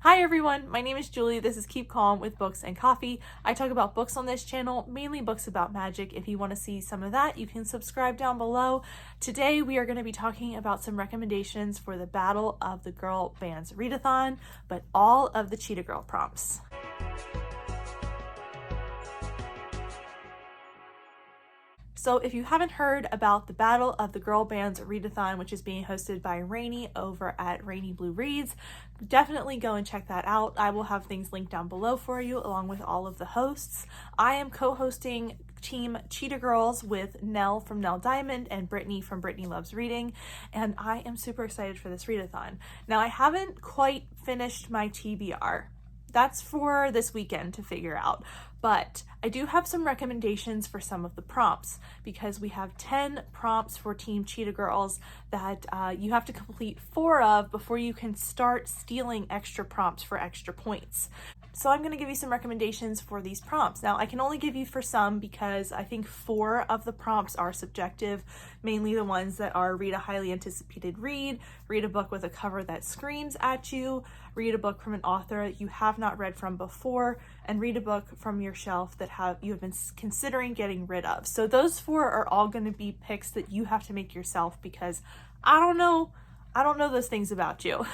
Hi everyone, my name is Julie. This is Keep Calm with Books and Coffee. I talk about books on this channel, mainly books about magic. If you want to see some of that, you can subscribe down below. Today we are going to be talking about some recommendations for the Battle of the Girl Bands Readathon, but all of the Cheetah Girl prompts. So if you haven't heard about the Battle of the Girl Bands Readathon, which is being hosted by Rainy over at Rainy Blue Reads, definitely go and check that out. I will have things linked down below for you along with all of the hosts. I am co-hosting Team Cheetah Girls with Nell from Nell Diamond and Brittany from Brittany Loves Reading, and I am super excited for this readathon. Now, I haven't quite finished my TBR. That's for this weekend to figure out. But I do have some recommendations for some of the prompts because we have 10 prompts for Team Cheetah Girls that you have to complete 4 of before you can start stealing extra prompts for extra points. So I'm going to give you some recommendations for these prompts. Now, I can only give you for some because I think 4 of the prompts are subjective, mainly the ones that are read a highly anticipated read a book with a cover that screams at you, read a book from an author you have not read from before, and read a book from your shelf that you have been considering getting rid of. So those 4 are all going to be picks that you have to make yourself because I don't know those things about you.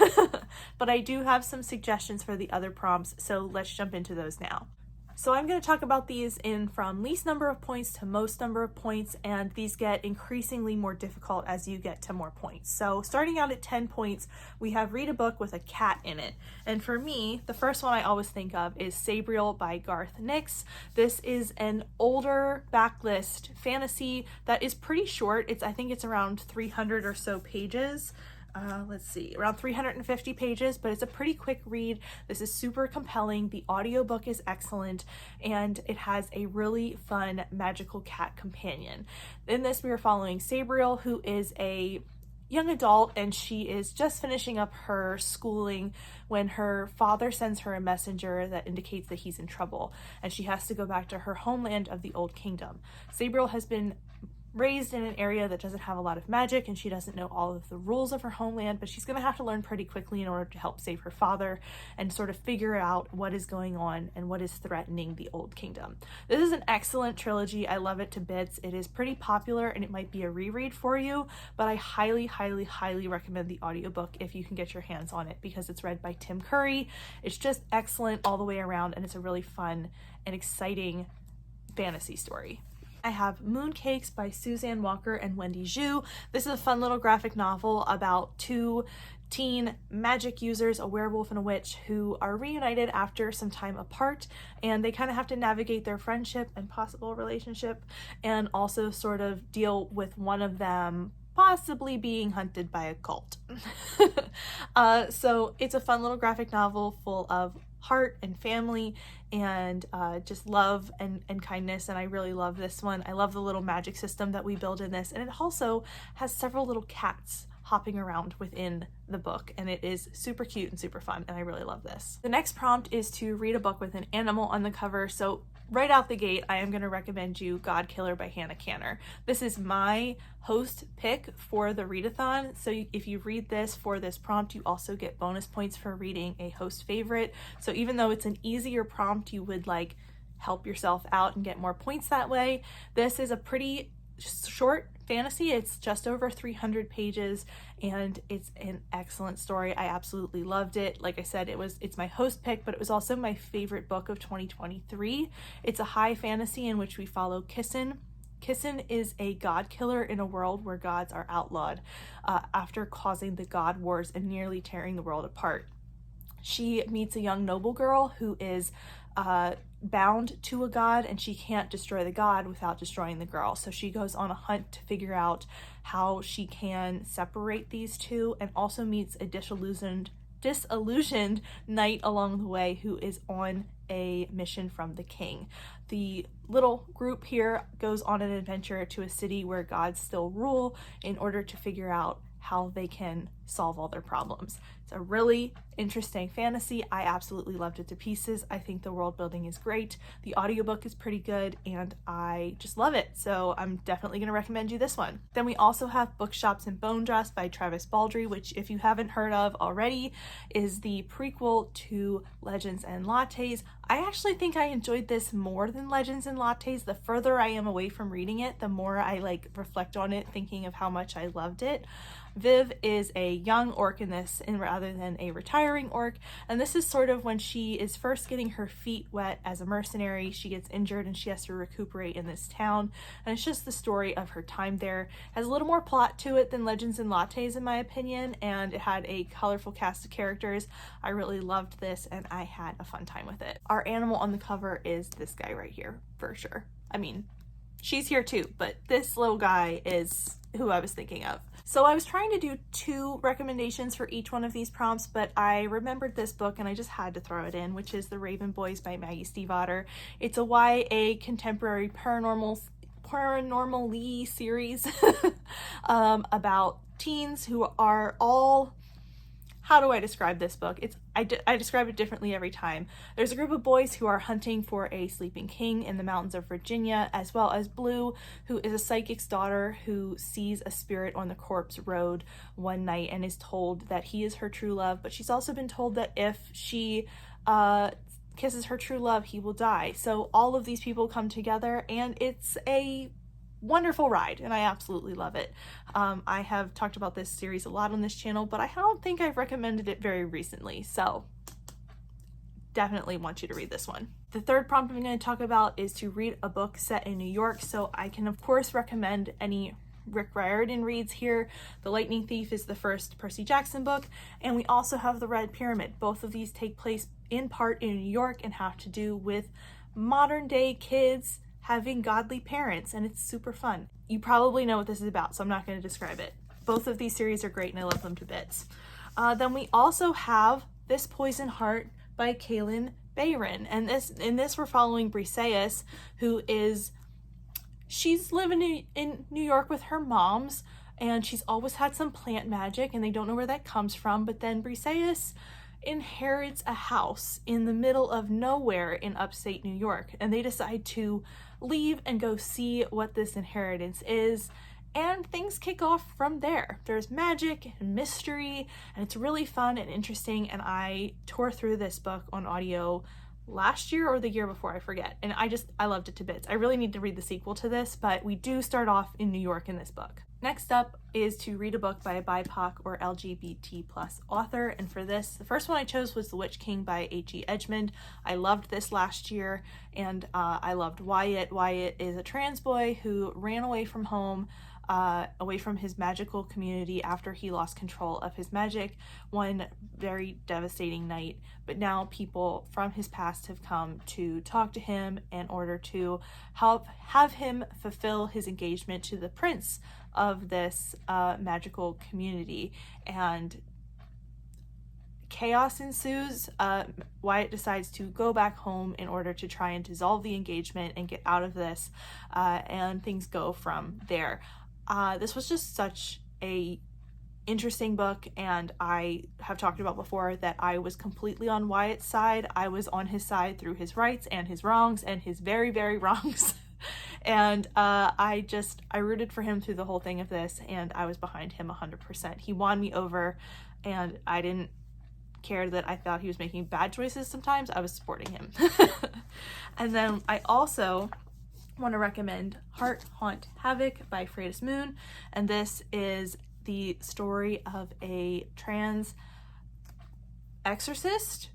But I do have some suggestions for the other prompts, so let's jump into those now. So I'm going to talk about these from least number of points to most number of points, and these get increasingly more difficult as you get to more points. So starting out at 10 points, we have read a book with a cat in it. And for me, the first one I always think of is Sabriel by Garth Nix. This is an older backlist fantasy that is pretty short. I think it's around 300 or so pages. Let's see, around 350 pages, but it's a pretty quick read. This is super compelling. The audiobook is excellent, and it has a really fun magical cat companion. In this, we are following Sabriel, who is a young adult, and she is just finishing up her schooling when her father sends her a messenger that indicates that he's in trouble, and she has to go back to her homeland of the Old Kingdom. Sabriel has been raised in an area that doesn't have a lot of magic, and she doesn't know all of the rules of her homeland, but she's going to have to learn pretty quickly in order to help save her father and sort of figure out what is going on and what is threatening the Old Kingdom. This is an excellent trilogy. I love it to bits. It is pretty popular, and it might be a reread for you, but I highly, highly, highly recommend the audiobook if you can get your hands on it because it's read by Tim Curry. It's just excellent all the way around, and it's a really fun and exciting fantasy story. I have Mooncakes by Suzanne Walker and Wendy Zhu. This is a fun little graphic novel about 2 teen magic users, a werewolf and a witch, who are reunited after some time apart, and they kind of have to navigate their friendship and possible relationship and also sort of deal with one of them possibly being hunted by a cult. So it's a fun little graphic novel full of heart and family and just love and kindness, and I really love this one. I love the little magic system that we build in this, and it also has several little cats hopping around within the book, and it is super cute and super fun, and I really love this. The next prompt is to read a book with an animal on the cover. So right out the gate, I am going to recommend you God Killer by Hannah Canner. This is my host pick for the readathon, so if you read this for this prompt, you also get bonus points for reading a host favorite. So even though it's an easier prompt, you would like help yourself out and get more points that way. This is a pretty short fantasy. It's just over 300 pages, and it's an excellent story. I absolutely loved it. Like I said, it's my host pick, but it was also my favorite book of 2023. It's a high fantasy in which we follow Kissin. Kissin is a god killer in a world where gods are outlawed after causing the god wars and nearly tearing the world apart. She meets a young noble girl who is bound to a god, and she can't destroy the god without destroying the girl. So she goes on a hunt to figure out how she can separate these two, and also meets a disillusioned knight along the way who is on a mission from the king. The little group here goes on an adventure to a city where gods still rule in order to figure out how they can solve all their problems. It's a really interesting fantasy. I absolutely loved it to pieces. I think the world building is great. The audiobook is pretty good and I just love it. So I'm definitely going to recommend you this one. Then we also have Bookshops and Bone Dress by Travis Baldree, which if you haven't heard of already is the prequel to Legends and Lattes. I actually think I enjoyed this more than Legends and Lattes. The further I am away from reading it, the more I like reflect on it, thinking of how much I loved it. Viv is a young orc in this, and rather than a retiring orc, and this is sort of when she is first getting her feet wet as a mercenary. She gets injured and she has to recuperate in this town, and it's just the story of her time there. It has a little more plot to it than Legends and Lattes in my opinion, and it had a colorful cast of characters. I really loved this and I had a fun time with it. Our animal on the cover is this guy right here, for sure. I mean, she's here too, but this little guy is who I was thinking of. So I was trying to do 2 recommendations for each one of these prompts, but I remembered this book and I just had to throw it in, which is The Raven Boys by Maggie Stiefvater. It's a YA contemporary paranormal-y series about teens who are all... How do I describe this book? I describe it differently every time. There's a group of boys who are hunting for a sleeping king in the mountains of Virginia, as well as Blue, who is a psychic's daughter who sees a spirit on the corpse road one night and is told that he is her true love, but she's also been told that if she kisses her true love, he will die. So all of these people come together and it's a wonderful ride and I absolutely love it. I have talked about this series a lot on this channel, but I don't think I've recommended it very recently, so definitely want you to read this one. The third prompt I'm going to talk about is to read a book set in New York, so I can of course recommend any Rick Riordan reads here. The Lightning Thief is the first Percy Jackson book, and we also have The Red Pyramid. Both of these take place in part in New York and have to do with modern day kids having godly parents, and it's super fun. You probably know what this is about, so I'm not going to describe it. Both of these series are great and I love them to bits. Then we also have This Poison Heart by Kaylin Bayron, and in this we're following Briseis, who is... She's living in New York with her moms, and she's always had some plant magic, and they don't know where that comes from, but then Briseis inherits a house in the middle of nowhere in upstate New York, and they decide to leave and go see what this inheritance is, and things kick off from there. There's magic and mystery, and it's really fun and interesting, and I tore through this book on audio last year or the year before, I forget, and I loved it to bits. I really need to read the sequel to this, but we do start off in New York in this book. Next up is to read a book by a BIPOC or LGBT plus author, and for this, the first one I chose was The Witch King by H.E. Edgmond. I loved this last year, and I loved Wyatt. Wyatt is a trans boy who ran away from home, away from his magical community after he lost control of his magic one very devastating night, but now people from his past have come to talk to him in order to have him fulfill his engagement to the prince of this magical community, and chaos ensues. Wyatt decides to go back home in order to try and dissolve the engagement and get out of this, and things go from there. This was just such a interesting book, and I have talked about before that I was completely on Wyatt's side. I was on his side through his rights and his wrongs and his very, very wrongs. And I rooted for him through the whole thing of this, and I was behind him 100%. He won me over, and I didn't care that I thought he was making bad choices sometimes. I was supporting him. And then I also want to recommend Heart Haunt Havoc by Freydis Moon, and this is the story of a transgender exorcist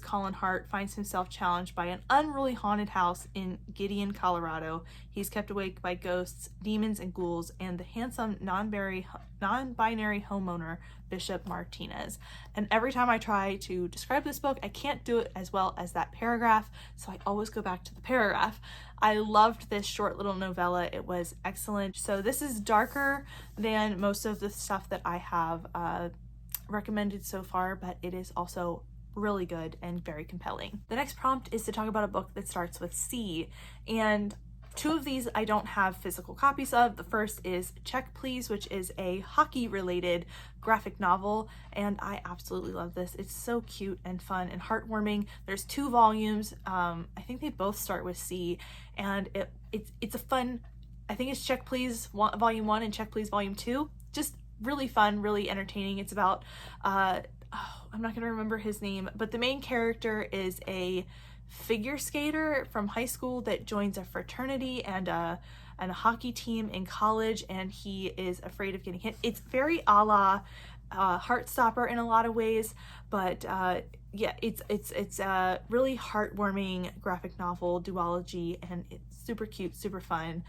Colin Hart finds himself challenged by an unruly haunted house in Gideon, Colorado. He's kept awake by ghosts, demons, and ghouls, and the handsome non-binary homeowner Bishop Martinez. And every time I try to describe this book, I can't do it as well as that paragraph, so I always go back to the paragraph. I loved this short little novella. It was excellent. So this is darker than most of the stuff that I have recommended so far, but it is also really good and very compelling. The next prompt is to talk about a book that starts with C, and Two of these I don't have physical copies of. The first is Check Please, which is a hockey related graphic novel, and I absolutely love this. It's so cute and fun and heartwarming. There's 2 volumes. I think they both start with C, and it's a fun, I think it's Check Please Volume 1 and Check Please Volume 2. Just really fun, really entertaining. It's about I'm not gonna remember his name, but the main character is a figure skater from high school that joins a fraternity and a hockey team in college, and he is afraid of getting hit. It's very a la Heartstopper in a lot of ways, but yeah, it's a really heartwarming graphic novel duology, and it's super cute, super fun.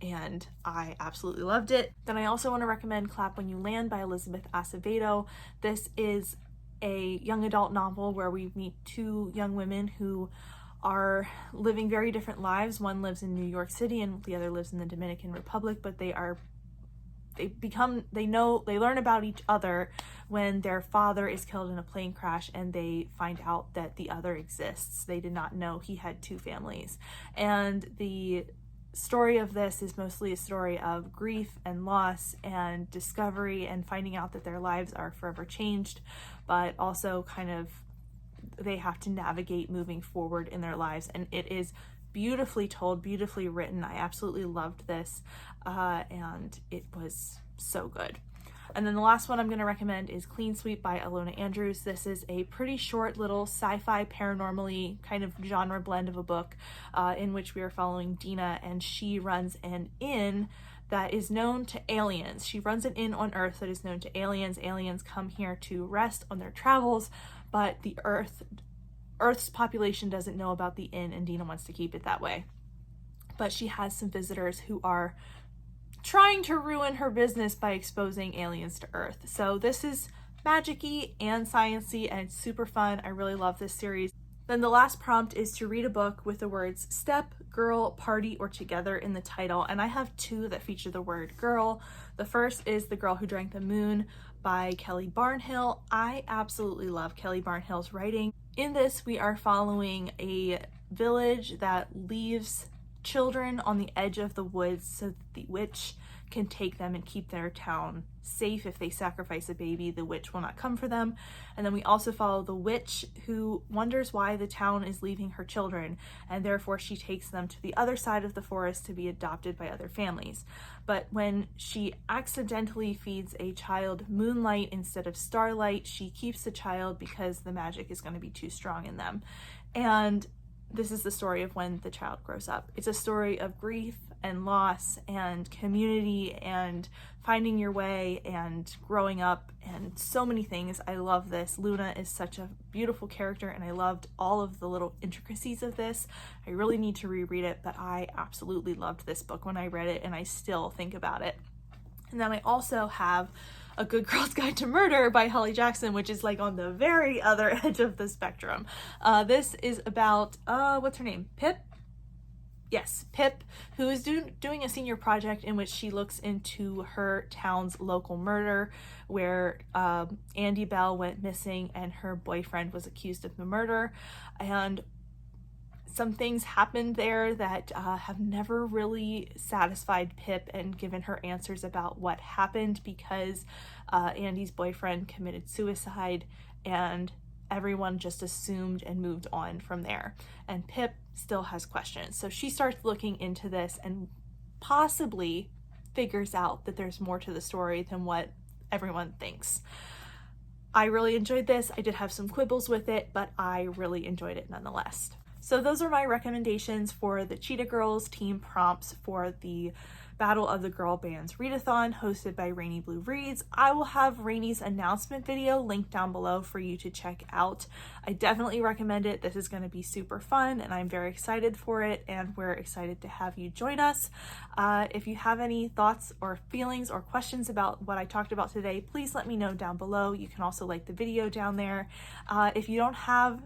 And I absolutely loved it. Then I also want to recommend Clap When You Land by Elizabeth Acevedo. This is a young adult novel where we meet 2 young women who are living very different lives. One lives in New York City and the other lives in the Dominican Republic, but they learn about each other when their father is killed in a plane crash, and they find out that the other exists. They did not know he had 2 families. And the story of this is mostly a story of grief and loss and discovery and finding out that their lives are forever changed, but also kind of they have to navigate moving forward in their lives. And it is beautifully told, beautifully written. I absolutely loved this, and it was so good. And then the last one I'm going to recommend is Clean Sweep by Alona Andrews. This is a pretty short little sci-fi paranormally kind of genre blend of a book in which we are following Dina, and she runs an inn that is known to aliens. She runs an inn on Earth that is known to aliens. Aliens come here to rest on their travels, but the Earth's population doesn't know about the inn, and Dina wants to keep it that way. But she has some visitors who are trying to ruin her business by exposing aliens to Earth. So this is magic-y and science-y, and it's super fun. I really love this series. Then the last prompt is to read a book with the words step, girl, party, or together in the title, and I have 2 that feature the word girl. The first is The Girl Who Drank the Moon by Kelly Barnhill. I absolutely love Kelly Barnhill's writing. In this, we are following a village that leaves children on the edge of the woods so that the witch can take them and keep their town safe. If they sacrifice a baby, the witch will not come for them. And then we also follow the witch, who wonders why the town is leaving her children, and therefore she takes them to the other side of the forest to be adopted by other families. But when she accidentally feeds a child moonlight instead of starlight, she keeps the child because the magic is going to be too strong in them. And this is the story of when the child grows up. It's a story of grief and loss and community and finding your way and growing up and so many things. I love this. Luna is such a beautiful character, and I loved all of the little intricacies of this. I really need to reread it, but I absolutely loved this book when I read it, and I still think about it. And then I also have A Good Girl's Guide to Murder by Holly Jackson, which is like on the very other edge of the spectrum. This is about, what's her name? Pip? Yes, Pip, who is doing a senior project in which she looks into her town's local murder, where Andy Bell went missing and her boyfriend was accused of the murder. And some things happened there that have never really satisfied Pip and given her answers about what happened, because Andy's boyfriend committed suicide and everyone just assumed and moved on from there. And Pip still has questions. So she starts looking into this and possibly figures out that there's more to the story than what everyone thinks. I really enjoyed this. I did have some quibbles with it, but I really enjoyed it nonetheless. So those are my recommendations for the Cheetah Girls team prompts for the Battle of the Girl Bands Readathon hosted by Rainy Blue Reads. I will have Rainy's announcement video linked down below for you to check out. I definitely recommend it. This is going to be super fun, and I'm very excited for it, and we're excited to have you join us. If you have any thoughts or feelings or questions about what I talked about today, please let me know down below. You can also like the video down there. If you don't have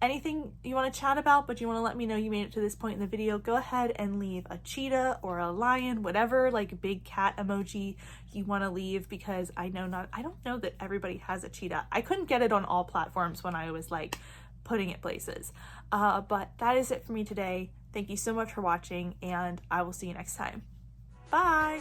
anything you want to chat about, but you want to let me know you made it to this point in the video, go ahead and leave a cheetah or a lion, whatever like big cat emoji you want to leave, because I don't know that everybody has a cheetah. I couldn't get it on all platforms when I was like putting it places. But that is it for me today. Thank you so much for watching, and I will see you next time. Bye!